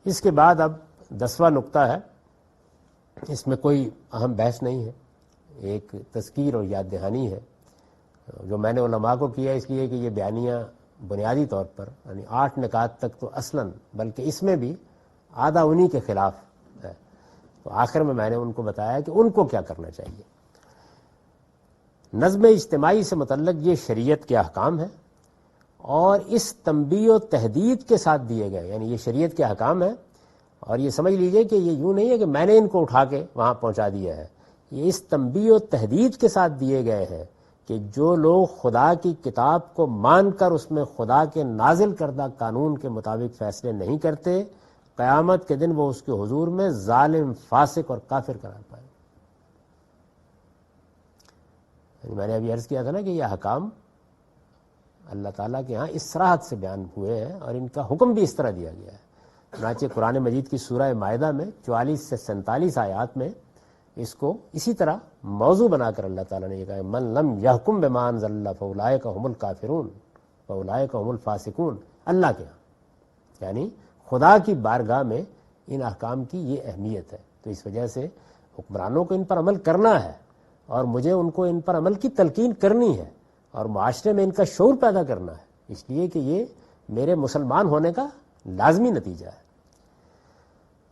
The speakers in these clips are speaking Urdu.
اس کے بعد اب 10واں نقطہ ہے، اس میں کوئی اہم بحث نہیں ہے، ایک تذکیر اور یاد دہانی ہے جو میں نے علماء کو کیا، اس لیے کہ یہ بیانیہ بنیادی طور پر یعنی 8 نکات تک تو اصلاً بلکہ اس میں بھی آدھا انہی کے خلاف ہے، تو آخر میں نے ان کو بتایا کہ ان کو کیا کرنا چاہیے۔ نظم اجتماعی سے متعلق یہ شریعت کے احکام ہیں اور اس تنبیہ و تحدید کے ساتھ دیے گئے، یعنی یہ شریعت کے احکام ہیں اور یہ سمجھ لیجئے کہ یہ یوں نہیں ہے کہ میں نے ان کو اٹھا کے وہاں پہنچا دیا ہے، یہ اس تنبیہ و تحدید کے ساتھ دیے گئے ہیں کہ جو لوگ خدا کی کتاب کو مان کر اس میں خدا کے نازل کردہ قانون کے مطابق فیصلے نہیں کرتے، قیامت کے دن وہ اس کے حضور میں ظالم، فاسق اور کافر قرار پائے۔ یعنی میں نے ابھی عرض کیا تھا نا کہ یہ احکام اللہ تعالیٰ کے ہاں اس صراحت سے بیان ہوئے ہیں اور ان کا حکم بھی اس طرح دیا گیا ہے۔ چنانچہ قرآن مجید کی سورہ مائدہ میں 44 سے 47 آیات میں اس کو اسی طرح موضوع بنا کر اللہ تعالیٰ نے یہ کہا، من لم یحکم بما انزل اللہ فاولئک هم الکافرون فاولئک هم الفاسقون، اللہ کے ہاں یعنی خدا کی بارگاہ میں ان احکام کی یہ اہمیت ہے، تو اس وجہ سے حکمرانوں کو ان پر عمل کرنا ہے اور مجھے ان کو ان پر عمل کی تلقین کرنی ہے اور معاشرے میں ان کا شعور پیدا کرنا ہے، اس لیے کہ یہ میرے مسلمان ہونے کا لازمی نتیجہ ہے۔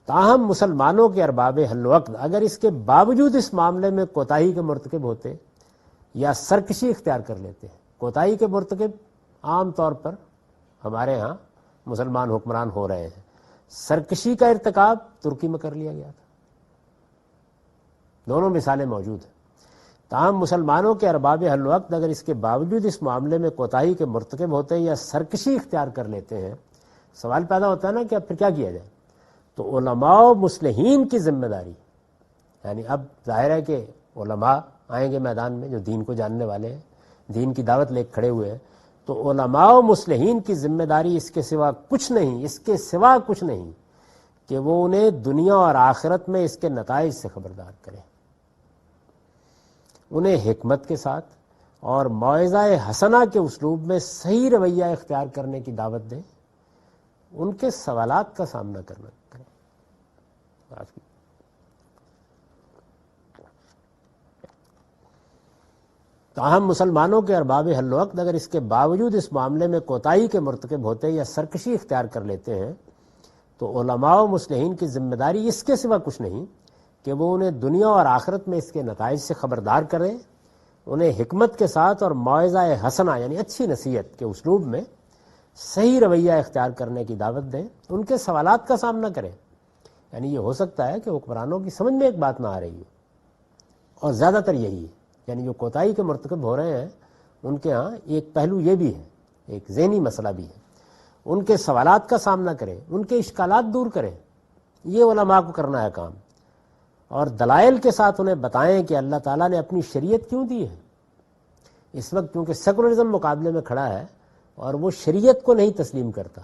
تاہم مسلمانوں کے ارباب حل و عقد اگر اس کے باوجود اس معاملے میں کوتاہی کے مرتکب ہوتے یا سرکشی اختیار کر لیتے ہیں، کوتاہی کے مرتکب عام طور پر ہمارے ہاں مسلمان حکمران ہو رہے ہیں، سرکشی کا ارتکاب ترکی میں کر لیا گیا تھا، دونوں مثالیں موجود ہیں۔ تاہم مسلمانوں کے ارباب حل و عقد اگر اس کے باوجود اس معاملے میں کوتاہی کے مرتکب ہوتے ہیں یا سرکشی اختیار کر لیتے ہیں، سوال پیدا ہوتا ہے نا کہ اب پھر کیا کیا جائے؟ تو علماء و مصلحین کی ذمہ داری، یعنی اب ظاہر ہے کہ علماء آئیں گے میدان میں جو دین کو جاننے والے ہیں، دین کی دعوت لے کھڑے ہوئے ہیں، تو علماء و مصلحین کی ذمہ داری اس کے سوا کچھ نہیں کہ وہ انہیں دنیا اور آخرت میں اس کے نتائج سے خبردار کریں، انہیں حکمت کے ساتھ اور موعظہ حسنہ کے اسلوب میں صحیح رویہ اختیار کرنے کی دعوت دیں، ان کے سوالات کا سامنا کرنا کریں۔ تاہم مسلمانوں کے ارباب حل و عقد اگر اس کے باوجود اس معاملے میں کوتاہی کے مرتکب ہوتے یا سرکشی اختیار کر لیتے ہیں تو علماء و مصلحین کی ذمہ داری اس کے سوا کچھ نہیں کہ وہ انہیں دنیا اور آخرت میں اس کے نتائج سے خبردار کریں، انہیں حکمت کے ساتھ اور موعظہ حسنہ یعنی اچھی نصیحت کے اسلوب میں صحیح رویہ اختیار کرنے کی دعوت دیں، ان کے سوالات کا سامنا کریں۔ یعنی یہ ہو سکتا ہے کہ حکمرانوں کی سمجھ میں ایک بات نہ آ رہی ہو اور زیادہ تر یہی ہے، یعنی جو کوتاہی کے مرتکب ہو رہے ہیں ان کے ہاں ایک پہلو یہ بھی ہے، ایک ذہنی مسئلہ بھی ہے، ان کے سوالات کا سامنا کریں، ان کے اشکالات دور کریں، یہ علماء کو کرنا ہے کام، اور دلائل کے ساتھ انہیں بتائیں کہ اللہ تعالیٰ نے اپنی شریعت کیوں دی ہے۔ اس وقت کیونکہ سیکولرزم مقابلے میں کھڑا ہے اور وہ شریعت کو نہیں تسلیم کرتا،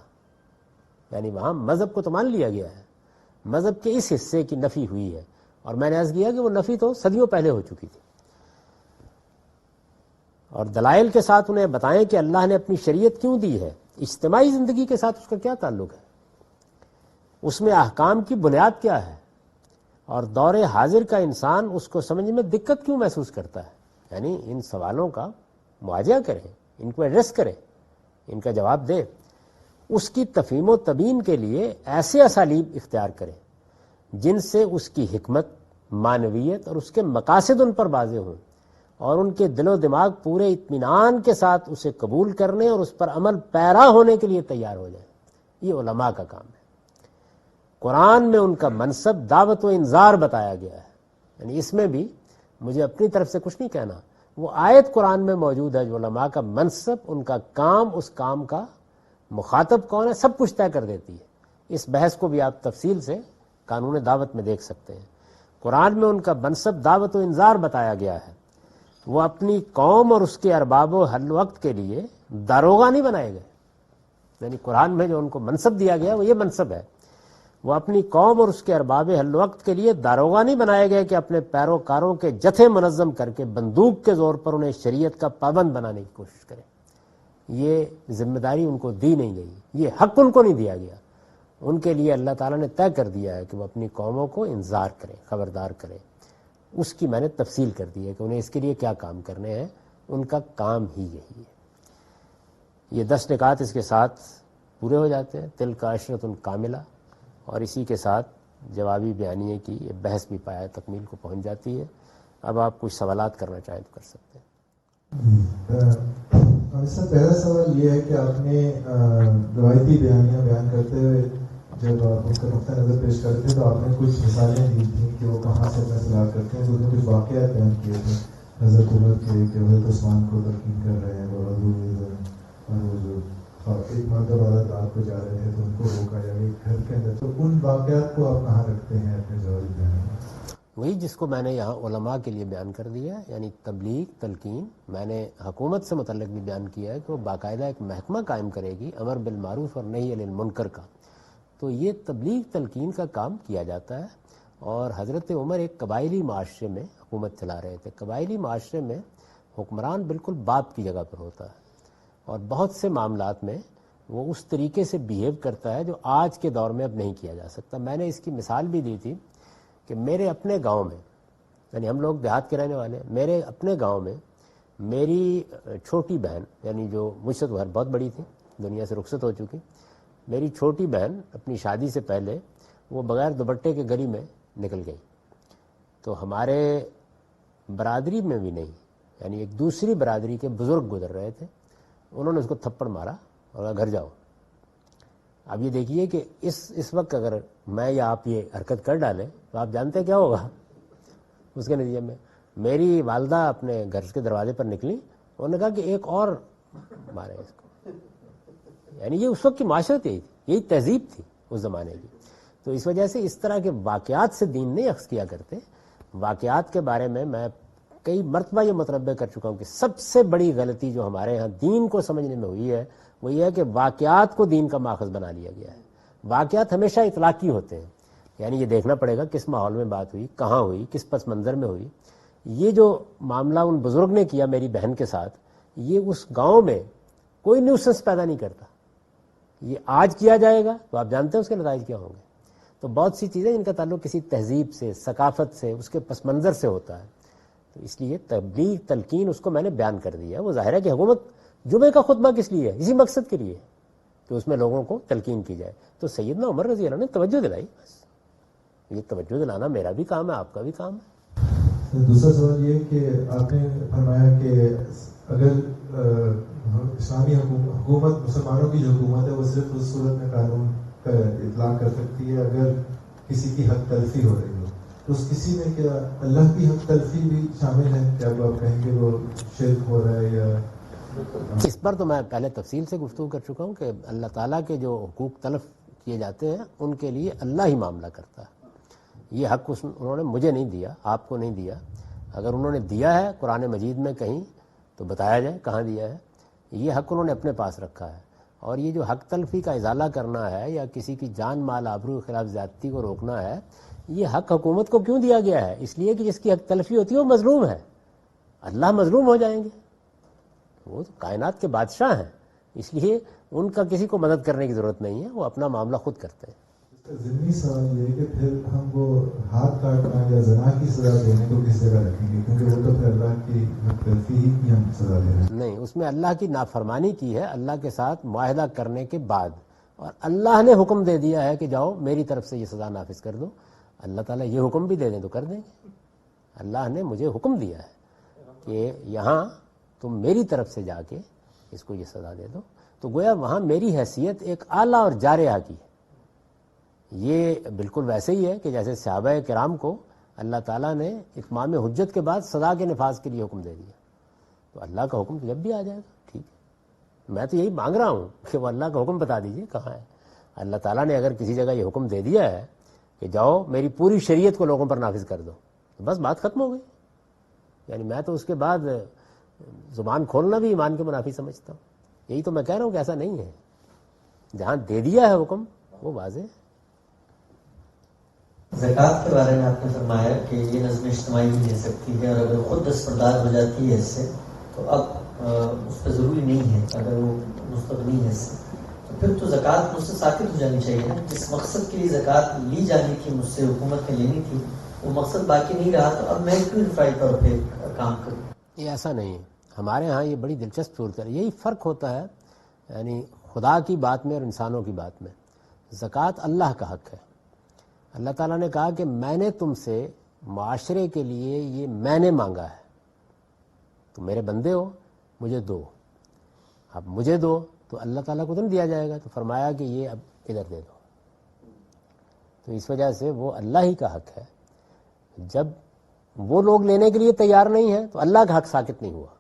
یعنی وہاں مذہب کو تو مان لیا گیا ہے، مذہب کے اس حصے کی نفی ہوئی ہے، اور میں نے عرض کیا کہ وہ نفی تو صدیوں پہلے ہو چکی تھی، اور دلائل کے ساتھ انہیں بتائیں کہ اللہ نے اپنی شریعت کیوں دی ہے، اجتماعی زندگی کے ساتھ اس کا کیا تعلق ہے، اس میں احکام کی بنیاد کیا ہے، اور دور حاضر کا انسان اس کو سمجھنے میں دقت کیوں محسوس کرتا ہے۔ یعنی ان سوالوں کا مواجہہ کریں، ان کو ایڈریس کریں، ان کا جواب دیں، اس کی تفہیم و تبیین کے لیے ایسے اسالیب اختیار کریں جن سے اس کی حکمت، معنویت اور اس کے مقاصد ان پر واضح ہوں اور ان کے دل و دماغ پورے اطمینان کے ساتھ اسے قبول کرنے اور اس پر عمل پیرا ہونے کے لیے تیار ہو جائیں۔ یہ علماء کا کام ہے۔ قرآن میں ان کا منصب دعوت و انذار بتایا گیا ہے، یعنی اس میں بھی مجھے اپنی طرف سے کچھ نہیں کہنا، وہ آیت قرآن میں موجود ہے جو علماء کا منصب، ان کا کام، اس کام کا مخاطب کون ہے، سب کچھ طے کر دیتی ہے۔ اس بحث کو بھی آپ تفصیل سے قانون دعوت میں دیکھ سکتے ہیں۔ قرآن میں ان کا منصب دعوت و انذار بتایا گیا ہے، وہ اپنی قوم اور اس کے ارباب و حل وقت کے لیے داروغہ نہیں بنائے گئے، یعنی قرآن میں جو ان کو منصب دیا گیا وہ یہ منصب ہے، وہ اپنی قوم اور اس کے ارباب حل وقت کے لیے داروغہ نہیں بنائے گئے کہ اپنے پیروکاروں کے جتھے منظم کر کے بندوق کے زور پر انہیں شریعت کا پابند بنانے کی کوشش کریں۔ یہ ذمہ داری ان کو دی نہیں گئی، یہ حق ان کو نہیں دیا گیا۔ ان کے لیے اللہ تعالیٰ نے طے کر دیا ہے کہ وہ اپنی قوموں کو انذار کریں، خبردار کریں. اس کی میں نے تفصیل کر دی ہے کہ انہیں اس کے لیے کیا کام کرنے ہیں. ان کا کام ہی یہی ہے. یہ 10 نکات اس کے ساتھ پورے ہو جاتے ہیں. تلک عشرۃ کاملہ. اور اسی کے ساتھ جوابی بیانیے کی یہ بحث بھی پایہ تکمیل کو پہنچ جاتی ہے. اب آپ کچھ سوالات کرنا چاہیں تو کر سکتے ہیں. پہلا سوال یہ ہے کہ آپ نے روایتی بیانیاں بیان کرتے ہوئے جب آپ اس کا نقطہ نظر پیش کرتے تو آپ نے کچھ مثالیں دی تھیں کہ وہ کہاں سے اپنا سلاد کرتے ہیں. تو اس میں کچھ واقعات بیان کیے تھے حضرت عمر کے کہ حضرت عثمان کو تلقین کر رہے ہیں اور وہ جو ایک مرد اور عورت رات کو جا رہے تھے تو ان کو روکا یا ایک گھر کے اندر. تو ان واقعات کو آپ کہاں رکھتے ہیں اپنے جوابی بیان میں؟ وہی جس کو میں نے یہاں علماء کے لیے بیان کر دیا، یعنی تبلیغ تلقین. میں نے حکومت سے متعلق بھی بیان کیا ہے کہ وہ باقاعدہ ایک محکمہ قائم کرے گی امر بالمعروف اور نہی عن المنکر کا. تو یہ تبلیغ تلقین کا کام کیا جاتا ہے. اور حضرت عمر ایک قبائلی معاشرے میں حکومت چلا رہے تھے. قبائلی معاشرے میں حکمران بالکل باپ کی جگہ پر ہوتا ہے اور بہت سے معاملات میں وہ اس طریقے سے بیہیو کرتا ہے جو آج کے دور میں اب نہیں کیا جا سکتا. میں نے اس کی مثال بھی دی تھی کہ میرے اپنے گاؤں میں، یعنی ہم لوگ دیہات کے رہنے والے ہیں، میرے اپنے گاؤں میں میری چھوٹی بہن، یعنی جو مجھ سے تو گھر بہت بڑی تھی، دنیا سے رخصت ہو چکی، میری چھوٹی بہن اپنی شادی سے پہلے وہ بغیر دوپٹے کے گلی میں نکل گئی. تو ہمارے برادری میں بھی نہیں، یعنی ایک دوسری برادری کے بزرگ گزر رہے تھے، انہوں نے اس کو تھپڑ مارا اور گھر جاؤ. اب یہ دیکھیے کہ اس وقت اگر میں یا آپ یہ حرکت کر ڈالیں تو آپ جانتے کیا ہوگا. اس کے نتیجے میں میری والدہ اپنے گھر کے دروازے پر نکلی، انہوں نے کہا کہ ایک اور مارے اس کو. یعنی یہ اس وقت کی معاشرت یہی تھی، یہی تہذیب تھی اس زمانے کی. تو اس وجہ سے اس طرح کے واقعات سے دین نہیں اخذ کیا کرتے. واقعات کے بارے میں کئی مرتبہ یہ متنبہ کر چکا ہوں کہ سب سے بڑی غلطی جو ہمارے ہاں دین کو سمجھنے میں ہوئی ہے وہ یہ ہے کہ واقعات کو دین کا ماخذ بنا لیا گیا ہے. واقعات ہمیشہ اطلاقی ہوتے ہیں، یعنی یہ دیکھنا پڑے گا کس ماحول میں بات ہوئی، کہاں ہوئی، کس پس منظر میں ہوئی. یہ جو معاملہ ان بزرگ نے کیا میری بہن کے ساتھ، یہ اس گاؤں میں کوئی نیوسنس پیدا نہیں کرتا. یہ آج کیا جائے گا تو آپ جانتے ہیں اس کے نتائج کیا ہوں گے. تو بہت سی چیزیں جن کا تعلق کسی تہذیب سے، ثقافت سے، اس کے پس منظر سے ہوتا ہے. تو اس لیے تبلیغ تلقین اس کو میں نے بیان کر دیا. وہ ظاہر ہے کہ حکومت جمعے کا خطبہ کس لیے ہے؟ اسی مقصد کے لیے کہ اس میں لوگوں کو تلقین کی جائے. تو سیدنا عمر رضی اللہ نے توجہ دلائی. بس یہ توجہ دلانا میرا بھی کام ہے، آپ کا بھی کام ہے. دوسرا سوال یہ کہ آپ نے فرمایا کہ اگر اسلامی حکومت، مسلمانوں کی جو حکومت ہے وہ صرف اس صورت میں قانون کا اطلاق کر سکتی ہے اگر کسی کی حق تلفی ہو رہی ہو. تو اس کسی میں کیا اللہ کی حق تلفی بھی شامل ہے؟ کیا آپ کہیں گے وہ شرک ہو رہا ہے یا؟ اس پر تو میں پہلے تفصیل سے گفتگو کر چکا ہوں کہ اللہ تعالیٰ کے جو حقوق تلف کیے جاتے ہیں ان کے لیے اللہ ہی معاملہ کرتا ہے. یہ حق انہوں نے مجھے نہیں دیا، آپ کو نہیں دیا. اگر انہوں نے دیا ہے قرآن مجید میں کہیں تو بتایا جائے کہاں دیا ہے. یہ حق انہوں نے اپنے پاس رکھا ہے. اور یہ جو حق تلفی کا ازالہ کرنا ہے یا کسی کی جان مال آبرو کے خلاف زیادتی کو روکنا ہے، یہ حق حکومت کو کیوں دیا گیا ہے؟ اس لیے کہ جس کی حق تلفی ہوتی ہے وہ مظلوم ہے. اللہ مظلوم ہو جائیں گے، وہ تو کائنات کے بادشاہ ہیں، اس لیے ان کا کسی کو مدد کرنے کی ضرورت نہیں ہے، وہ اپنا معاملہ خود کرتے ہیں. ضمنی سوال یہ ہے کہ پھر ہم وہ ہاتھ کاٹنا یا زنا کی سزا دینے کو کس جگہ رکھیں گے؟ کیونکہ وہ تو پھر اللہ کی تلفی کی ہم سزا دے رہے ہیں. نہیں، اس میں اللہ کی نافرمانی کی ہے اللہ کے ساتھ معاہدہ کرنے کے بعد، اور اللہ نے حکم دے دیا ہے کہ جاؤ میری طرف سے یہ سزا نافذ کر دو. اللہ تعالیٰ یہ حکم بھی دے دیں تو کر دیں گے. اللہ نے مجھے حکم دیا ہے کہ یہاں تم میری طرف سے جا کے اس کو یہ سزا دے دو. تو گویا وہاں میری حیثیت ایک اعلیٰ اور جارحہ کی ہے. یہ بالکل ویسے ہی ہے کہ جیسے صحابہ کرام کو اللہ تعالیٰ نے اتمام حجت کے بعد سزا کے نفاذ کے لیے حکم دے دیا. تو اللہ کا حکم تو جب بھی آ جائے گا ٹھیک ہے. میں تو یہی مانگ رہا ہوں کہ وہ اللہ کا حکم بتا دیجیے کہاں ہے. اللہ تعالیٰ نے اگر کسی جگہ یہ حکم دے دیا ہے کہ جاؤ میری پوری شریعت کو لوگوں پر نافذ کر دو، تو بس بات ختم ہو گئی. یعنی میں تو اس کے بعد زبان کھولنا بھی ایمان کے منافی سمجھتا ہوں. یہی تو میں کہہ رہا ہوں کہ ایسا نہیں ہے. جہاں دے دیا ہے حکم وہ واضح ہے. زکوٰۃ کے بارے میں آپ نے فرمایا کہ یہ نظم اجتماعی بھی دے سکتی ہے، اور اگر خود دستبردار ہو جاتی ہے اس سے تو اب اس پہ ضروری نہیں ہے اگر وہ مستغنی ہے اس سے. تو پھر تو زکوٰۃ مجھ سے ساکت ہو جانی چاہیے نا. جس مقصد کے لیے زکوٰۃ لی جانی تھی مجھ سے حکومت نے لینی تھی وہ مقصد باقی نہیں رہا, تو اب میں کیوں انفرادی طور پہ کام کروں؟ یہ ایسا نہیں ہے. ہمارے ہاں یہ بڑی دلچسپ صورت ہے. یہی فرق ہوتا ہے یعنی خدا کی بات میں اور انسانوں کی بات میں. زکوٰۃ اللہ کا حق ہے. اللہ تعالیٰ نے کہا کہ میں نے تم سے معاشرے کے لیے یہ میں نے مانگا ہے, تو میرے بندے ہو مجھے دو. اب مجھے دو تو اللہ تعالیٰ کو تو نہیں دیا جائے گا, تو فرمایا کہ یہ اب ادھر دے دو. تو اس وجہ سے وہ اللہ ہی کا حق ہے. جب وہ لوگ لینے کے لیے تیار نہیں ہیں تو اللہ کا حق ساکت نہیں ہوا,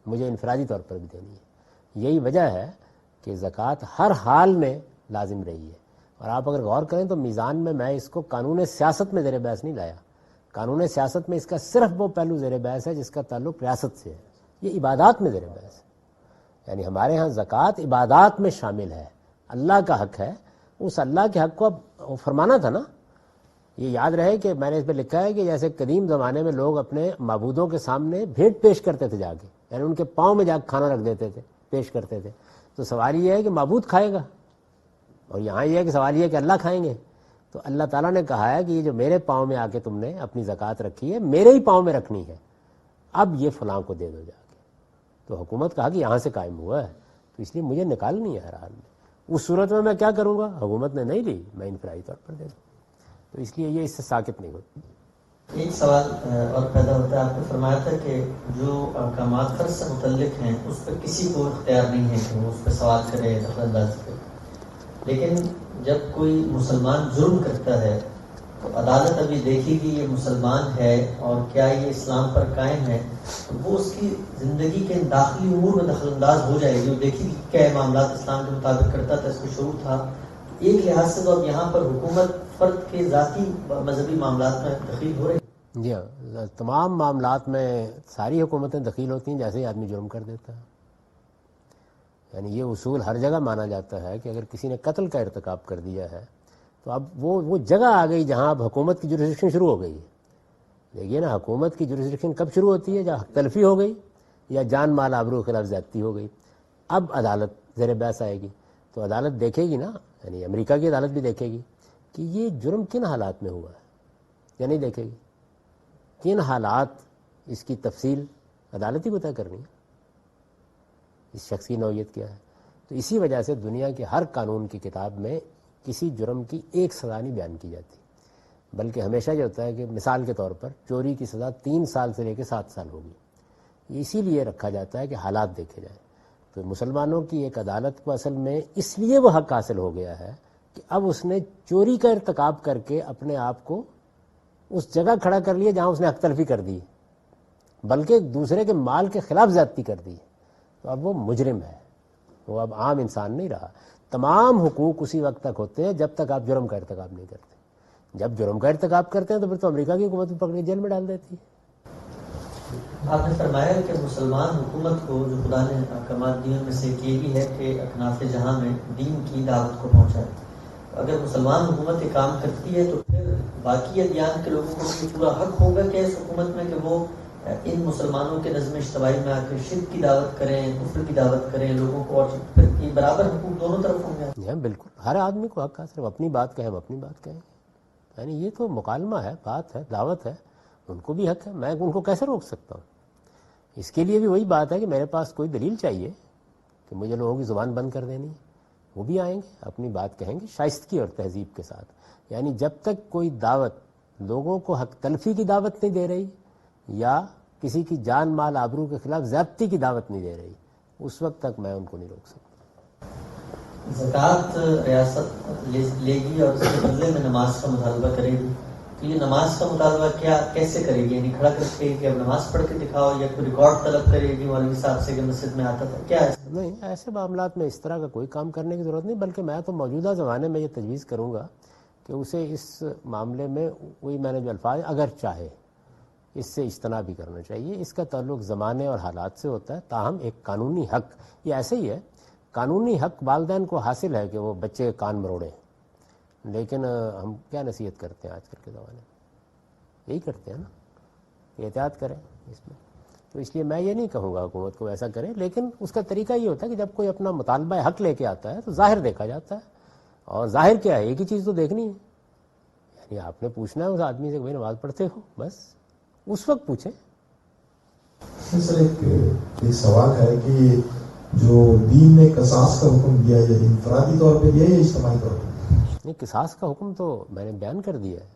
مجھے انفرادی طور پر بھی دینی ہے. یہی وجہ ہے کہ زکوٰۃ ہر حال میں لازم رہی ہے. اور آپ اگر غور کریں تو میزان میں اس کو قانون سیاست میں زیر بحث نہیں لایا. قانون سیاست میں اس کا صرف وہ پہلو زیر بحث ہے جس کا تعلق ریاست سے ہے. یہ عبادات میں زیر بحث ہے. یعنی ہمارے ہاں زکوٰۃ عبادات میں شامل ہے, اللہ کا حق ہے. اس اللہ کے حق کو اب فرمانا تھا نا. یہ یاد رہے کہ میں نے اس پہ لکھا ہے کہ جیسے قدیم زمانے میں لوگ اپنے معبودوں کے سامنے بھیٹ پیش کرتے تھے جا کے, یعنی ان کے پاؤں میں جا کے کھانا رکھ دیتے تھے, پیش کرتے تھے. تو سوال یہ ہے کہ معبود کھائے گا, اور یہاں یہ ہے کہ سوال یہ ہے کہ اللہ کھائیں گے. تو اللہ تعالیٰ نے کہا ہے کہ یہ جو میرے پاؤں میں آ کے تم نے اپنی زکوٰۃ رکھی ہے میرے ہی پاؤں میں رکھنی ہے, اب یہ فلاں کو دے دو جا کے. تو حکومت کہا کہ یہاں سے قائم ہوا ہے تو اس لیے مجھے نکالنی ہے ہر حال میں. اس صورت میں کیا کروں گا؟ حکومت نے نہیں لی, میں انفرادی طور پر دے دوں. تو اس لیے یہ اس سے ساکت نہیں ہوتی. ایک سوال اور پیدا ہوتا ہے. آپ نے فرمایا تھا کہ جو احکامات فرض سے متعلق ہیں اس پر کسی کو اختیار نہیں ہے کہ وہ اس پہ سوال کرے, دخل اندازی کرے. لیکن جب کوئی مسلمان جرم کرتا ہے تو عدالت ابھی دیکھے گی یہ مسلمان ہے اور کیا یہ اسلام پر قائم ہے, تو وہ اس کی زندگی کے داخلی امور میں دخل انداز ہو جائے گی. وہ دیکھے گی کیا معاملات اسلام کے مطابق کرتا تھا, اس کو شروع تھا. ایک لحاظ سے تو اب یہاں پر حکومت فرد کے ذاتی مذہبی معاملات میں دخیل ہو رہی ہے. جی ہاں, تمام معاملات میں ساری حکومتیں دخیل ہوتی ہیں جیسے ہی آدمی جرم کر دیتا ہے. یعنی یہ اصول ہر جگہ مانا جاتا ہے کہ اگر کسی نے قتل کا ارتکاب کر دیا ہے تو اب وہ جگہ آ گئی جہاں اب حکومت کی جورسڈکشن شروع ہو گئی ہے. دیکھیے نا, حکومت کی جورسڈکشن کب شروع ہوتی ہے؟ جہاں حق تلفی ہو گئی یا جان مال آبرو کے خلاف زیادتی ہو گئی. اب عدالت زیر بحث آئے گی تو عدالت دیکھے گی نا, یعنی امریکہ کی عدالت بھی دیکھے گی کہ یہ جرم کن حالات میں ہوا ہے, یا نہیں دیکھے گی. کن حالات, اس کی تفصیل عدالت ہی کو طے کرنی ہے, اس شخص کی نوعیت کیا ہے. تو اسی وجہ سے دنیا کے ہر قانون کی کتاب میں کسی جرم کی ایک سزا نہیں بیان کی جاتی, بلکہ ہمیشہ یہ ہوتا ہے کہ مثال کے طور پر چوری کی سزا 3 سال سے لے کے 7 سال ہوگی. اسی لیے رکھا جاتا ہے کہ حالات دیکھے جائیں. تو مسلمانوں کی ایک عدالت کو اصل میں اس لیے وہ حق حاصل ہو گیا ہے کہ اب اس نے چوری کا ارتکاب کر کے اپنے آپ کو اس جگہ کھڑا کر لیا جہاں اس نے حق تلفی کر دی, بلکہ دوسرے کے مال کے خلاف زیادتی کر دی. تو اب وہ مجرم ہے, وہ اب عام انسان نہیں رہا. تمام حقوق اسی وقت تک ہوتے ہیں جب تک آپ جرم کا ارتکاب نہیں کرتے. جب جرم کا ارتکاب کرتے ہیں تو پھر تو امریکہ کی حکومت پکڑ کے جیل میں ڈال دیتی ہے. آپ نے فرمایا کہ مسلمان حکومت کو جو خدا نے احکامات دیے ان میں سے ایک یہ بھی ہے کہ اکناف جہاں میں دین کی دعوت کو پہنچائے. اگر مسلمان حکومت یہ کام کرتی ہے تو پھر باقی ادیان کے لوگوں کو بھی پورا حق ہوگا کہ اس حکومت میں کہ وہ ان مسلمانوں کے نظم اجتماعی میں آ کے شرک کی دعوت کریں, کفر کی دعوت کریں لوگوں کو, اور پھر یہ برابر حقوق دونوں طرف ہوں گے؟ بالکل, ہر آدمی کو حق حاصل, اپنی بات کہیں, اپنی بات کہیں. یعنی یہ تو مکالمہ ہے, بات ہے, دعوت ہے, ان کو بھی حق ہے. میں ان کو کیسے روک سکتا ہوں؟ اس کے لیے بھی وہی بات ہے کہ میرے پاس کوئی دلیل چاہیے کہ مجھے لوگوں کی زبان بند کر دینی ہے. وہ بھی آئیں گے, اپنی بات کہیں گے شائستگی اور تہذیب کے ساتھ. یعنی جب تک کوئی دعوت لوگوں کو حق تلفی کی دعوت نہیں دے رہی یا کسی کی جان مال آبرو کے خلاف زیادتی کی دعوت نہیں دے رہی, اس وقت تک میں ان کو نہیں روک سکتا. زکوٰۃ ریاست لے گی اور اس کے بدلے میں نماز کا مطالبہ کرے گی, تو یہ نماز کا مطالبہ کیسے کرے گی؟ یعنی کھڑا کر کے کہ اب نماز پڑھ کے دکھاؤ, یا کوئی ریکارڈ طلب کرے گی مولوی صاحب سے کہ مسجد میں آتا تھا, کیا ہے؟ نہیں, ایسے معاملات میں اس طرح کا کوئی کام کرنے کی ضرورت نہیں, بلکہ میں تو موجودہ زمانے میں یہ تجویز کروں گا کہ اسے اس معاملے میں وہی میں نے جو الفاظ اگر چاہے اس سے اجتناب بھی کرنا چاہیے. اس کا تعلق زمانے اور حالات سے ہوتا ہے. تاہم ایک قانونی حق یہ ایسے ہی ہے, قانونی حق والدین کو حاصل ہے کہ وہ بچے کان مروڑیں, لیکن ہم کیا نصیحت کرتے ہیں آج کل کے زمانے میں؟ یہی کرتے ہیں نا, احتیاط کریں اس میں. تو اس لیے میں یہ نہیں کہوں گا حکومت کو ایسا کرے، لیکن اس کا طریقہ یہ ہوتا ہے کہ جب کوئی اپنا مطالبہ حق لے کے آتا ہے تو ظاہر دیکھا جاتا ہے، اور ظاہر کیا ہے، ایک ہی چیز تو دیکھنی ہے، یعنی آپ نے پوچھنا ہے اس آدمی سے کہ بھائی نماز پڑھتے ہو، بس اس وقت پوچھیں۔ سر ایک سوال ہے کہ جو دین نے قصاص کا حکم دیا ہے، یہ انفرادی طور پہ دیا ہے یا اجتماعی طور پہ؟ نہیں، قصاص کا حکم تو میں نے بیان کر دیا ہے،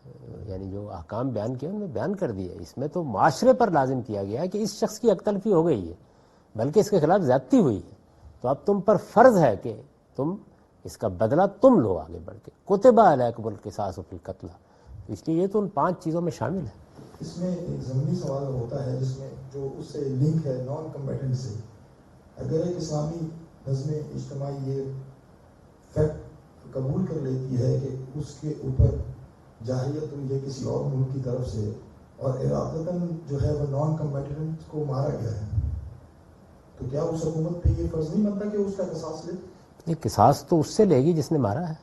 یعنی جو احکام بیان کیے ان میں بیان کر دیا ہے۔ اس میں تو معاشرے پر لازم کیا گیا ہے کہ اس شخص کی حق تلفی ہو گئی ہے، بلکہ اس کے خلاف زیادتی ہوئی ہے، تو اب تم پر فرض ہے کہ تم اس کا بدلہ تم لو آگے بڑھ کے، کتب علیکم القصاص فی القتل، اس لیے یہ تو ان 5 چیزوں میں شامل ہے۔ اس میں ایک ضمنی سوال ہوتا ہے جس میں جو اس سے لنک ہے نان کمبیٹنٹ سے، اگر ایک اسلامی نظم اجتماعی یہ فیکٹ قبول کر لیتی ہے کہ اس کے اوپر جاہلیت ہوئی ہے کسی اور ملک کی طرف سے، اور ارادتاً جو ہے وہ نان کمبیٹنٹ کو مارا گیا ہے، تو کیا اس حکومت پہ یہ فرض نہیں بنتا کہ اس کا قصاص لے؟ یہ قصاص تو اس سے لے گی جس نے مارا ہے،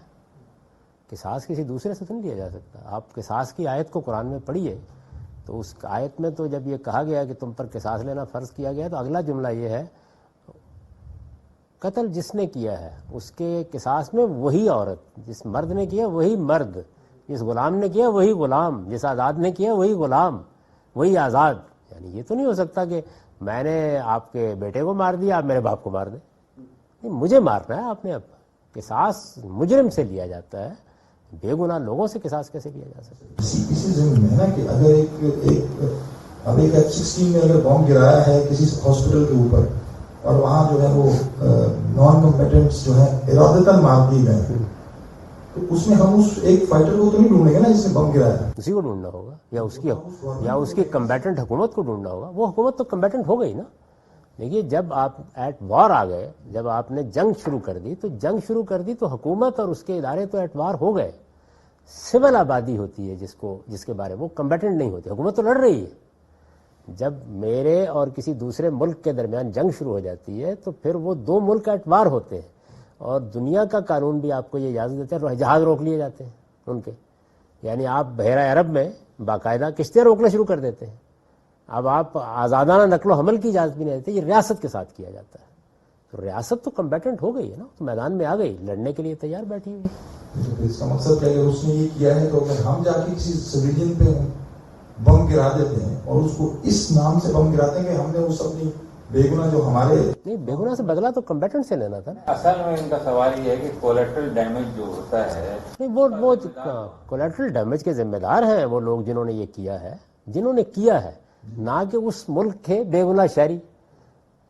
قصاص کسی دوسرے سے تو نہیں لیا جا سکتا۔ آپ قصاص کی آیت کو قرآن میں پڑھیے تو اس آیت میں تو جب یہ کہا گیا کہ تم پر قصاص لینا فرض کیا گیا، تو اگلا جملہ یہ ہے قتل جس نے کیا ہے اس کے قصاص میں وہی عورت، جس مرد نے کیا وہی مرد، جس غلام نے کیا وہی غلام، جس آزاد نے کیا وہی غلام، وہی آزاد۔ یعنی یہ تو نہیں ہو سکتا کہ میں نے آپ کے بیٹے کو مار دیا، آپ میرے باپ کو مار دیں، نہیں، مجھے مارنا ہے آپ نے۔ اب قصاص مجرم سے لیا جاتا ہے، بے گناہ لوگوں سے قصاص کیسے لیا جا سکتا ہے؟ اسی ضمن میں نا کہ اگر ایک F-16 میں اگر بم گرایا ہے کسی ہاسپٹل کے اوپر، اور وہاں جو ہے وہ نان کمبیٹنٹس جو ہے ارادتاً مار دیے گئے، تو اس میں ہم اس ایک فائٹر کو تو نہیں ڈھونڈیں گے نا جس نے بم گرایا، اسی کو ڈھونڈنا ہوگا، یا اس کی کمبیٹنٹ حکومت کو ڈھونڈنا ہوگا۔ وہ حکومت تو کمبیٹنٹ ہو گئی نا۔ دیکھیے، جب آپ ایٹ وار آ گئے، جب آپ نے جنگ شروع کر دی تو حکومت اور اس کے ادارے تو ایٹ وار ہو گئے۔ سول آبادی ہوتی ہے جس کے بارے وہ کمبیٹنٹ نہیں ہوتی، حکومت تو لڑ رہی ہے۔ جب میرے اور کسی دوسرے ملک کے درمیان جنگ شروع ہو جاتی ہے تو پھر وہ 2 ملک ایٹ وار ہوتے ہیں، اور دنیا کا قانون بھی آپ کو یہ اجازت دیتا ہے، جہاز روک لیے جاتے ہیں ان کے، یعنی آپ بحیرہ عرب میں باقاعدہ کشتیاں روکنا شروع کر دیتے ہیں۔ اب آپ آزادانہ نقل و حمل کی اجازت بھی نہیں دیتے، یہ ریاست کے ساتھ کیا جاتا ہے۔ تو ریاست تو کمبیٹنٹ ہو گئی ہے نا، تو میدان میں آ گئی، لڑنے کے لیے تیار بیٹھی ہوئی۔ اس کا مقصد ہے کہ اس نے یہ کیا ہے تو اگر ہم جا کے کسی سویلین پہ بم گرا دیتے ہیں اور اس کو اس نام سے بم گراتے ہیں کہ ہم نے اس اپنی بے گناہ جو ہمارے نہیں، بے گناہ سے بدلہ تو کمبیٹنٹ سے لینا تھا۔ اصل میں ان کا سوال یہ ہے کہ کولیٹرل ڈیمیج جو ہوتا ہے، نہیں، وہ کولیٹرل ڈیمیج کے ذمہ دار ہیں وہ لوگ جنہوں نے یہ کیا ہے، نہ کہ اس ملک کے بے گناہ شہری،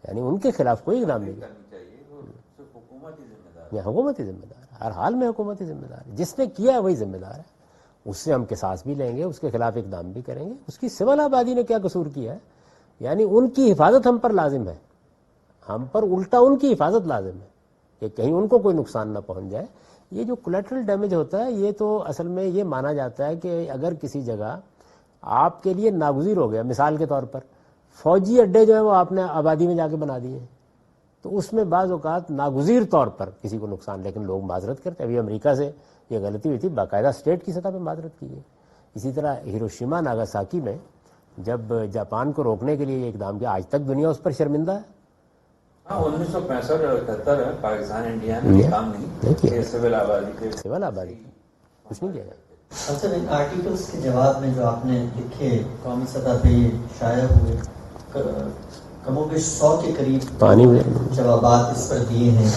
یعنی ان کے خلاف کوئی اقدام نہیں کرنی چاہیے، وہ صرف حکومت ہی ذمہ دار ہے۔ یہ حکومت ہی ذمہ دار ہے، ہر حال میں حکومت ہی ذمہ دار ہے، جس نے کیا ہے وہی ذمہ دار ہے۔ اس سے ہم قصاص بھی لیں گے، اس کے خلاف اقدام بھی کریں گے۔ اس کی سول آبادی نے کیا قصور کیا ہے؟ یعنی ان کی حفاظت ہم پر لازم ہے، ہم پر الٹا ان کی حفاظت لازم ہے کہ کہیں ان کو کوئی نقصان نہ پہنچ جائے۔ یہ جو کولیٹرل ڈیمیج ہوتا ہے، یہ تو اصل میں یہ مانا جاتا ہے کہ اگر کسی جگہ آپ کے لیے ناگزیر ہو گیا، مثال کے طور پر فوجی اڈے جو ہیں وہ آپ نے آبادی میں جا کے بنا دیے، تو اس میں بعض اوقات ناگزیر طور پر کسی کو نقصان، لیکن لوگ معذرت کرتے ہیں۔ ابھی امریکہ سے یہ غلطی ہوئی تھی، باقاعدہ اسٹیٹ کی سطح پہ معذرت کی گئی۔ اسی طرح ہیروشیما ناگاساکی میں جب جاپان کو روکنے کے لیے یہ اقدام کیا، آج تک دنیا اس پر شرمندہ ہے۔ 1965 اور 78 میں پاکستان انڈیا نے یہ کام نہیں کیا، سول آبادی کچھ نہیں کیا جائے۔ اچھا، ان آرٹیکلس کے جواب میں جو آپ نے لکھے قومی سطح پہ یہ شائع ہوئے، کم و بیش 100 کے قریب جوابات اس پر دیے ہیں۔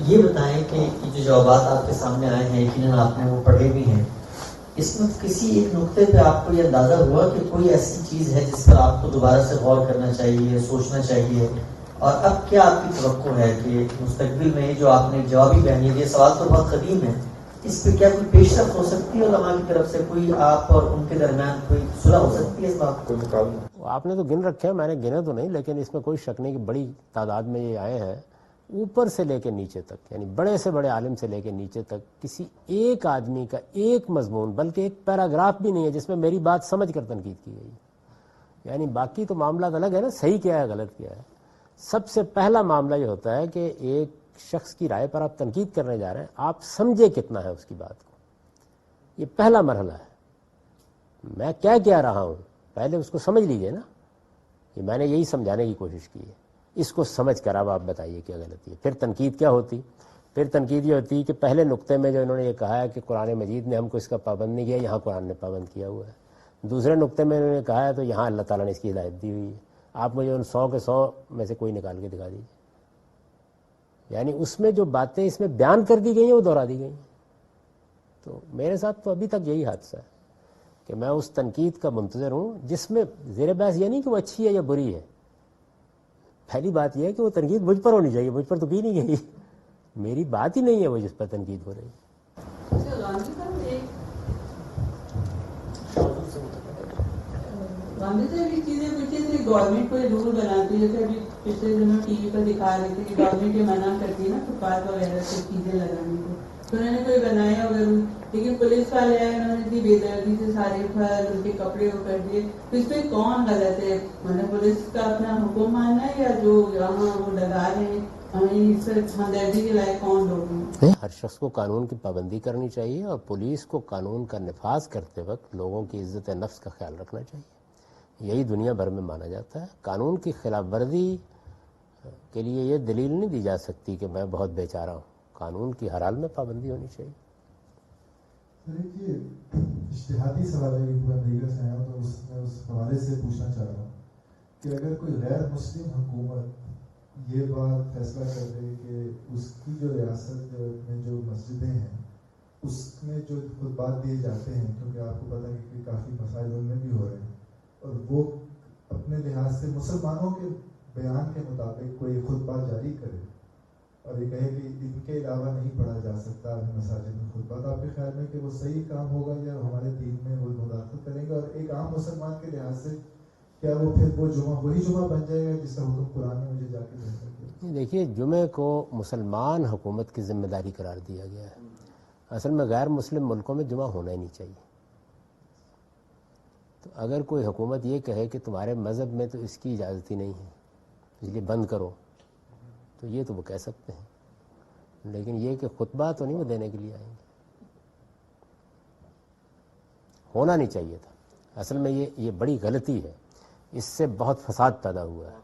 یہ بتائیں کہ یہ جو جوابات آپ کے سامنے آئے ہیں، یقیناً آپ نے وہ پڑھے بھی ہیں، اس میں کسی ایک نقطے پہ آپ کو یہ اندازہ ہوا کہ کوئی ایسی چیز ہے جس پر آپ کو دوبارہ سے غور کرنا چاہیے، سوچنا چاہیے، اور اب کیا آپ کی توقع ہے کہ مستقبل میں جو آپ نے جوابی بیان یہ سوال تو بہت قدیم ہے، اس پہ کیا کوئی پیش رفت ہو سکتی ہے علماء کی طرف سے، کوئی آپ اور ان کے درمیان کوئی صلح ہو سکتی ہے اس بات کو مقابلہ؟ آپ نے تو گن رکھے ہیں، میں نے گنے تو نہیں، لیکن اس میں کوئی شک نہیں کہ بڑی تعداد میں یہ آئے ہیں، اوپر سے لے کے نیچے تک، یعنی بڑے سے بڑے عالم سے لے کے نیچے تک کسی ایک آدمی کا ایک مضمون، بلکہ ایک پیراگراف بھی نہیں ہے جس میں میری بات سمجھ کر تنقید کی گئی۔ یعنی باقی تو معاملات الگ ہے نا، صحیح کیا ہے غلط کیا ہے۔ سب سے پہلا معاملہ یہ ہوتا ہے کہ ایک شخص کی رائے پر آپ تنقید کرنے جا رہے ہیں، آپ سمجھے کتنا ہے اس کی بات کو، یہ پہلا مرحلہ ہے۔ میں کیا کہہ رہا ہوں پہلے اس کو سمجھ لیجئے نا، یہ میں نے یہی سمجھانے کی کوشش کی ہے. اس کو سمجھ کر اب آپ بتائیے کیا غلطی ہے. پھر تنقید کیا ہوتی؟ پھر تنقید یہ ہوتی کہ پہلے نقطے میں جو انہوں نے یہ کہا ہے کہ قرآن مجید نے ہم کو اس کا پابند نہیں کیا، یہاں قرآن نے پابند کیا ہوا ہے. دوسرے نقطے میں انہوں نے کہا ہے تو یہاں اللہ تعالیٰ نے اس کی ہدایت دی ہوئی ہے. آپ مجھے ان 100 کے 100 میں سے کوئی نکال کے دکھا دیجیے. یعنی اس میں جو باتیں اس میں بیان کر دی گئی ہیں وہ دہرا دی گئی ہیں. تو میرے ساتھ تو ابھی تک یہی حادثہ ہے کہ میں اس تنقید کا منتظر ہوں جس میں زیر بحث یہ نہیں کہ وہ اچھی ہے یا بری ہے. پہلی بات یہ ہے کہ وہ تنقید مجھ پر ہونی چاہیے، مجھ پر تو کی نہیں گئی. میری بات ہی نہیں ہے وہ جس پر تنقید ہو رہی ہے. چیزیں پوچھیں گورنمنٹ کوئی رول بناتی ہے، جیسے ابھی پچھلے دنوں ٹی وی پر دکھا رہے تھے کہ گورنمنٹ یہ منع کرتی ہے نا فٹ پاتھ وغیرہ سے چیزیں لگانے کو، تو انہوں نے کوئی بنایا ہوگا، لیکن پولیس والے آئے انہوں نے اتنی بے دردی سے سارے پھل ان کے کپڑے وہ کر دیے. تو اس پہ کون غلط ہے؟ مطلب پولیس کا اپنا حکم ماننا ہے یا جو یہاں وہ لگا رہے ہیں اس پر ہمدردی کے لائق کون لوگ ہیں؟ ہر شخص کو قانون کی پابندی کرنی چاہیے اور پولیس کو قانون کا نفاذ کرتے وقت لوگوں کی عزت نفس کا خیال رکھنا چاہیے. یہی دنیا بھر میں مانا جاتا ہے. قانون کی خلاف ورزی کے لیے یہ دلیل نہیں دی جا سکتی کہ میں بہت بے چارہ ہوں. قانون کی ہر حال میں پابندی ہونی چاہیے. اشتہادی سوال ہے، امریکہ سے آیا تو اس حوالے سے پوچھنا چاہ رہا ہوں کہ اگر کوئی غیر مسلم حکومت یہ بات فیصلہ کر دے کہ اس کی جو ریاست میں جو مسجدیں ہیں اس میں جو خطبات دیے جاتے ہیں، کیونکہ آپ کو پتہ ہے کہ کافی مسائل ان میں بھی ہو رہے ہیں، اور وہ اپنے لحاظ سے مسلمانوں کے بیان کے مطابق کوئی خطبہ جاری کرے اور یہ کہے کہ ان کے علاوہ نہیں پڑھا جا سکتا مساجد میں خطبہ، تو آپ کے خیال میں کہ وہ صحیح کام ہوگا یا ہمارے دین میں وہ مداخلت کریں گے؟ اور ایک عام مسلمان کے لحاظ سے کیا وہ پھر وہ جمعہ وہی جمعہ بن جائے گا جس کا حکم قرآن نے مجھے جا کے دے سکے؟ دیکھیے، جمعے کو مسلمان حکومت کی ذمہ داری قرار دیا گیا ہے. اصل میں غیر مسلم ملکوں میں جمعہ ہونا ہی نہیں چاہیے. تو اگر کوئی حکومت یہ کہے کہ تمہارے مذہب میں تو اس کی اجازت ہی نہیں ہے اس لیے بند کرو، تو یہ تو وہ کہہ سکتے ہیں، لیکن یہ کہ خطبہ تو نہیں وہ دینے کے لیے آئیں گے. ہونا نہیں چاہیے تھا. اصل میں یہ بڑی غلطی ہے. اس سے بہت فساد پیدا ہوا ہے.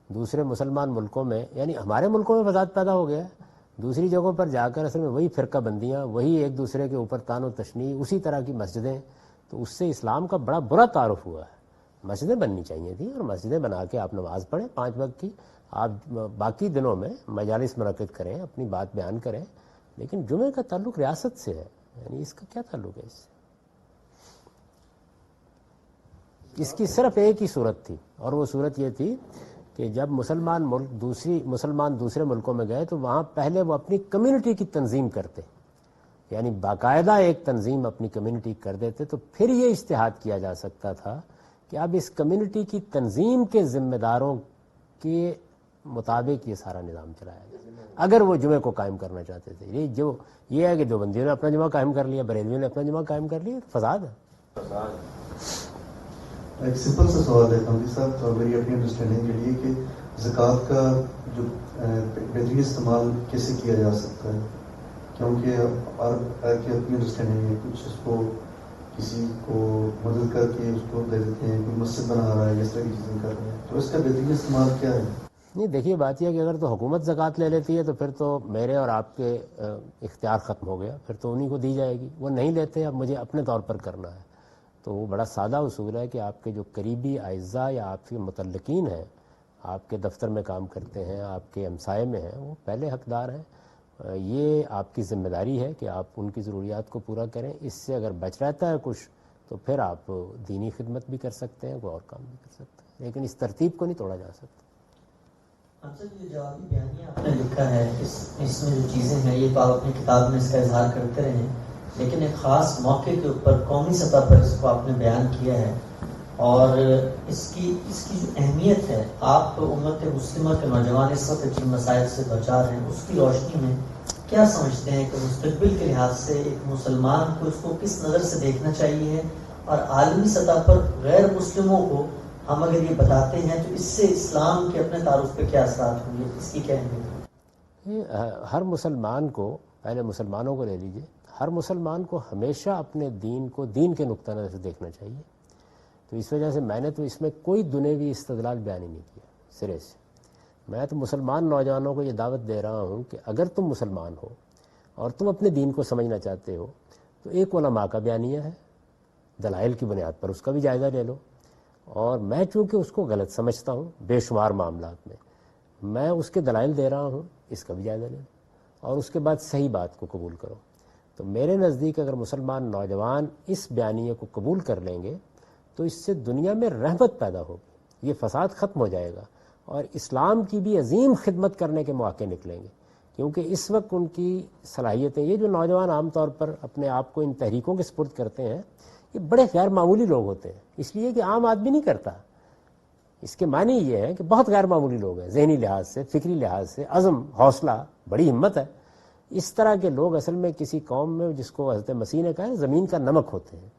دوسرے مسلمان ملکوں میں، یعنی ہمارے ملکوں میں فساد پیدا ہو گیا ہے، دوسری جگہوں پر جا کر اصل میں وہی فرقہ بندیاں، وہی ایک دوسرے کے اوپر تان و تشنیع، اسی طرح کی مسجدیں. تو اس سے اسلام کا بڑا برا تعارف ہوا ہے. مسجدیں بننی چاہیے تھیں اور مسجدیں بنا کے آپ نماز پڑھیں 5 وقت کی. آپ باقی دنوں میں مجالس منعقد کریں، اپنی بات بیان کریں، لیکن جمعے کا تعلق ریاست سے ہے. یعنی اس کا کیا تعلق ہے اس سے؟ اس کی صرف ایک ہی صورت تھی، اور وہ صورت یہ تھی کہ جب مسلمان دوسرے ملکوں میں گئے تو وہاں پہلے وہ اپنی کمیونٹی کی تنظیم کرتے، یعنی باقاعدہ ایک تنظیم اپنی کمیونٹی کر دیتے، تو پھر یہ اجتہاد کیا جا سکتا تھا کہ اب اس کمیونٹی کی تنظیم کے ذمہ داروں کے مطابق یہ سارا نظام چلایا جائے اگر وہ جمعے کو قائم کرنا چاہتے تھے. یہ ہے کہ دیوبندیوں نے اپنا جمعہ قائم کر لیا، بریلویوں نے اپنا جمعہ قائم کر لیا، فساد ہے. ایک سمپل سا سوال ہے قمری صاحب، اور میری اپنی انڈرسٹینڈنگ کے لیے کہ زکوٰۃ کا جو بہترین استعمال کیسے کیا جا سکتا ہے، کیونکہ اپنی انڈرسٹینڈنگ ہے کچھ اس کو کسی کو مدد کر کے اس کو دے دیتے ہیں، کوئی مسجد بنا رہا ہے، اس طرح کی چیزیں کر رہے ہیں، تو اس کا بہترین استعمال کیا ہے؟ نہیں، دیکھیے بات یہ ہے کہ اگر تو حکومت زکوٰۃ لے لیتی ہے تو پھر تو میرے اور آپ کے اختیار ختم ہو گیا، پھر تو انہی کو دی جائے گی. وہ نہیں لیتے، اب مجھے اپنے طور پر کرنا ہے. تو وہ بڑا سادہ اصول ہے کہ آپ کے جو قریبی اعزاء یا آپ کے متعلقین ہیں، آپ کے دفتر میں کام کرتے ہیں، آپ کے ہمسائے میں ہیں، وہ پہلے حقدار ہیں. یہ آپ کی ذمہ داری ہے کہ آپ ان کی ضروریات کو پورا کریں. اس سے اگر بچ رہتا ہے کچھ تو پھر آپ دینی خدمت بھی کر سکتے ہیں، کوئی اور کام بھی کر سکتے ہیں، لیکن اس ترتیب کو نہیں توڑا جا سکتا. اچھا، یہ جوابی بیانیہ آپ نے لکھا ہے، اس میں جو چیزیں ہیں یہ تو آپ اپنی کتاب میں اس کا اظہار کرتے رہے، لیکن ایک خاص موقع کے اوپر قومی سطح پر اس کو آپ نے بیان کیا ہے، اور اس کی جو اہمیت ہے، آپ امت مسلمہ کے نوجوان اس وقت جن مسائل سے دوچار ہیں اس کی روشنی میں کیا سمجھتے ہیں کہ مستقبل کے لحاظ سے ایک مسلمان کو اس کو کس نظر سے دیکھنا چاہیے، اور عالمی سطح پر غیر مسلموں کو ہم اگر یہ بتاتے ہیں تو اس سے اسلام کے اپنے تعارف پہ کیا اثرات ہوں گے، اس کی کیا اہمیت ہے؟ ہر مسلمان کو، پہلے مسلمانوں کو لے لیجئے، ہر مسلمان کو ہمیشہ اپنے دین کو دین کے نقطہ نظر سے دیکھنا چاہیے. تو اس وجہ سے میں نے تو اس میں کوئی دنیوی استدلال بیان ہی نہیں کیا سرے سے. میں تو مسلمان نوجوانوں کو یہ دعوت دے رہا ہوں کہ اگر تم مسلمان ہو اور تم اپنے دین کو سمجھنا چاہتے ہو تو ایک علماء کا بیانیہ ہے، دلائل کی بنیاد پر اس کا بھی جائزہ لے لو. اور میں چونکہ اس کو غلط سمجھتا ہوں بے شمار معاملات میں اس کے دلائل دے رہا ہوں، اس کا بھی جائزہ لے لو اور اس کے بعد صحیح بات کو قبول کرو. تو میرے نزدیک اگر مسلمان نوجوان اس بیانیے کو قبول کر لیں گے تو اس سے دنیا میں رحمت پیدا ہوگی، یہ فساد ختم ہو جائے گا اور اسلام کی بھی عظیم خدمت کرنے کے مواقع نکلیں گے. کیونکہ اس وقت ان کی صلاحیتیں، یہ جو نوجوان عام طور پر اپنے آپ کو ان تحریکوں کے سپرد کرتے ہیں، یہ بڑے غیر معمولی لوگ ہوتے ہیں، اس لیے کہ عام آدمی نہیں کرتا. اس کے معنی یہ ہے کہ بہت غیر معمولی لوگ ہیں، ذہنی لحاظ سے، فکری لحاظ سے، عزم، حوصلہ، بڑی ہمت ہے. اس طرح کے لوگ اصل میں کسی قوم میں، جس کو حضرت مسیح نے کہا ہے زمین کا نمک ہوتے ہیں.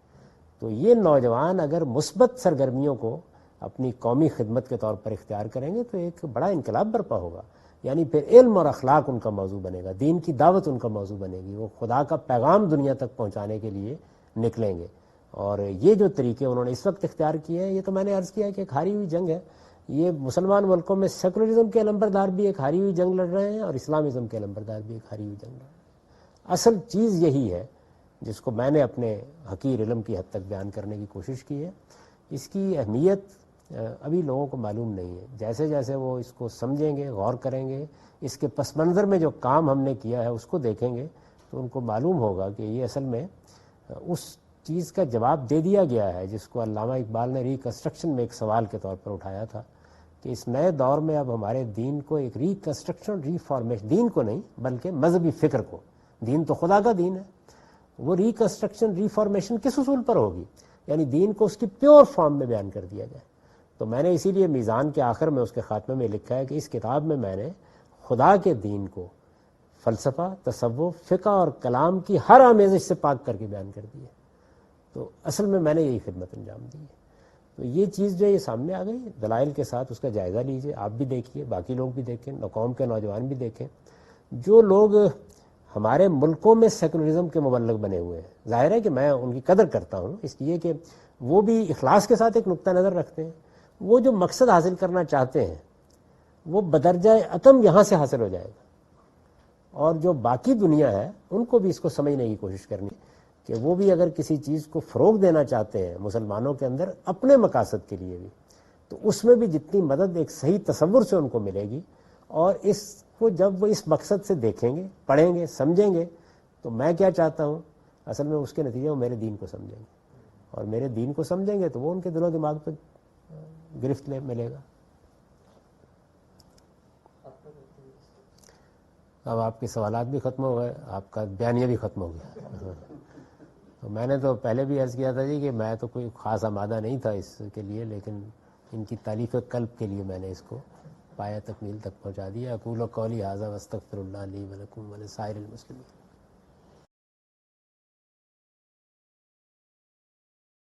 تو یہ نوجوان اگر مثبت سرگرمیوں کو اپنی قومی خدمت کے طور پر اختیار کریں گے تو ایک بڑا انقلاب برپا ہوگا. یعنی پھر علم اور اخلاق ان کا موضوع بنے گا، دین کی دعوت ان کا موضوع بنے گی، وہ خدا کا پیغام دنیا تک پہنچانے کے لیے نکلیں گے. اور یہ جو طریقے انہوں نے اس وقت اختیار کیے ہیں، یہ تو میں نے عرض کیا کہ ایک ہاری ہوئی جنگ ہے. یہ مسلمان ملکوں میں سیکولرزم کے علمبردار بھی ایک ہاری ہوئی جنگ لڑ رہے ہیں اور اسلامزم کے علمبردار بھی ایک ہاری ہوئی جنگ لڑ رہے ہیں. اصل چیز یہی ہے جس کو میں نے اپنے حقیر علم کی حد تک بیان کرنے کی کوشش کی ہے. اس کی اہمیت ابھی لوگوں کو معلوم نہیں ہے. جیسے جیسے وہ اس کو سمجھیں گے، غور کریں گے، اس کے پس منظر میں جو کام ہم نے کیا ہے اس کو دیکھیں گے تو ان کو معلوم ہوگا کہ یہ اصل میں اس چیز کا جواب دے دیا گیا ہے جس کو علامہ اقبال نے ریکنسٹرکشن میں ایک سوال کے طور پر اٹھایا تھا کہ اس نئے دور میں اب ہمارے دین کو ایک ریکنسٹرکشن، ریفارمیشن، دین کو نہیں بلکہ مذہبی فکر کو، دین تو خدا کا دین ہے، وہ ریکنسٹرکشن، ریفارمیشن کس اصول پر ہوگی؟ یعنی دین کو اس کی پیور فارم میں بیان کر دیا جائے. تو میں نے اسی لیے میزان کے آخر میں اس کے خاتمے میں لکھا ہے کہ اس کتاب میں میں نے خدا کے دین کو فلسفہ، تصوف، فقہ اور کلام کی ہر آمیزش سے پاک کر کے بیان کر دی ہے. تو اصل میں میں نے یہی خدمت انجام دی ہے. تو یہ چیز جو ہے یہ سامنے آ گئی، دلائل کے ساتھ اس کا جائزہ لیجئے، آپ بھی دیکھیے، باقی لوگ بھی دیکھیں، قوم کے نوجوان بھی دیکھیں. جو لوگ ہمارے ملکوں میں سیکولرزم کے مبلغ بنے ہوئے ہیں، ظاہر ہے کہ میں ان کی قدر کرتا ہوں اس لیے کہ وہ بھی اخلاص کے ساتھ ایک نقطہ نظر رکھتے ہیں. وہ جو مقصد حاصل کرنا چاہتے ہیں وہ بدرجہ عتم یہاں سے حاصل ہو جائے گا. اور جو باقی دنیا ہے ان کو بھی اس کو سمجھنے کی کوشش کرنی کہ وہ بھی اگر کسی چیز کو فروغ دینا چاہتے ہیں مسلمانوں کے اندر اپنے مقاصد کے لیے بھی، تو اس میں بھی جتنی مدد ایک صحیح تصور سے ان کو ملے گی، اور اس کو جب وہ اس مقصد سے دیکھیں گے، پڑھیں گے، سمجھیں گے، تو میں کیا چاہتا ہوں اصل میں اس کے نتیجے میں میرے دین کو سمجھیں گے، اور میرے دین کو سمجھیں گے تو وہ ان کے دل و دماغ پہ گرفت ملے گا. اب آپ کے سوالات بھی ختم ہو گئے، آپ کا بیانیہ بھی ختم ہو گیا. تو میں نے تو پہلے بھی عرض کیا تھا جی کہ میں تو کوئی خاص آمادہ نہیں تھا اس کے لیے، لیکن ان کی تالیف قلب کے لیے میں نے اس کو پایہ تکمیل تک پہنچا دیا. اقول قولی ھذا واستغفر اللہ لی ولکم ولسائر المسلمین.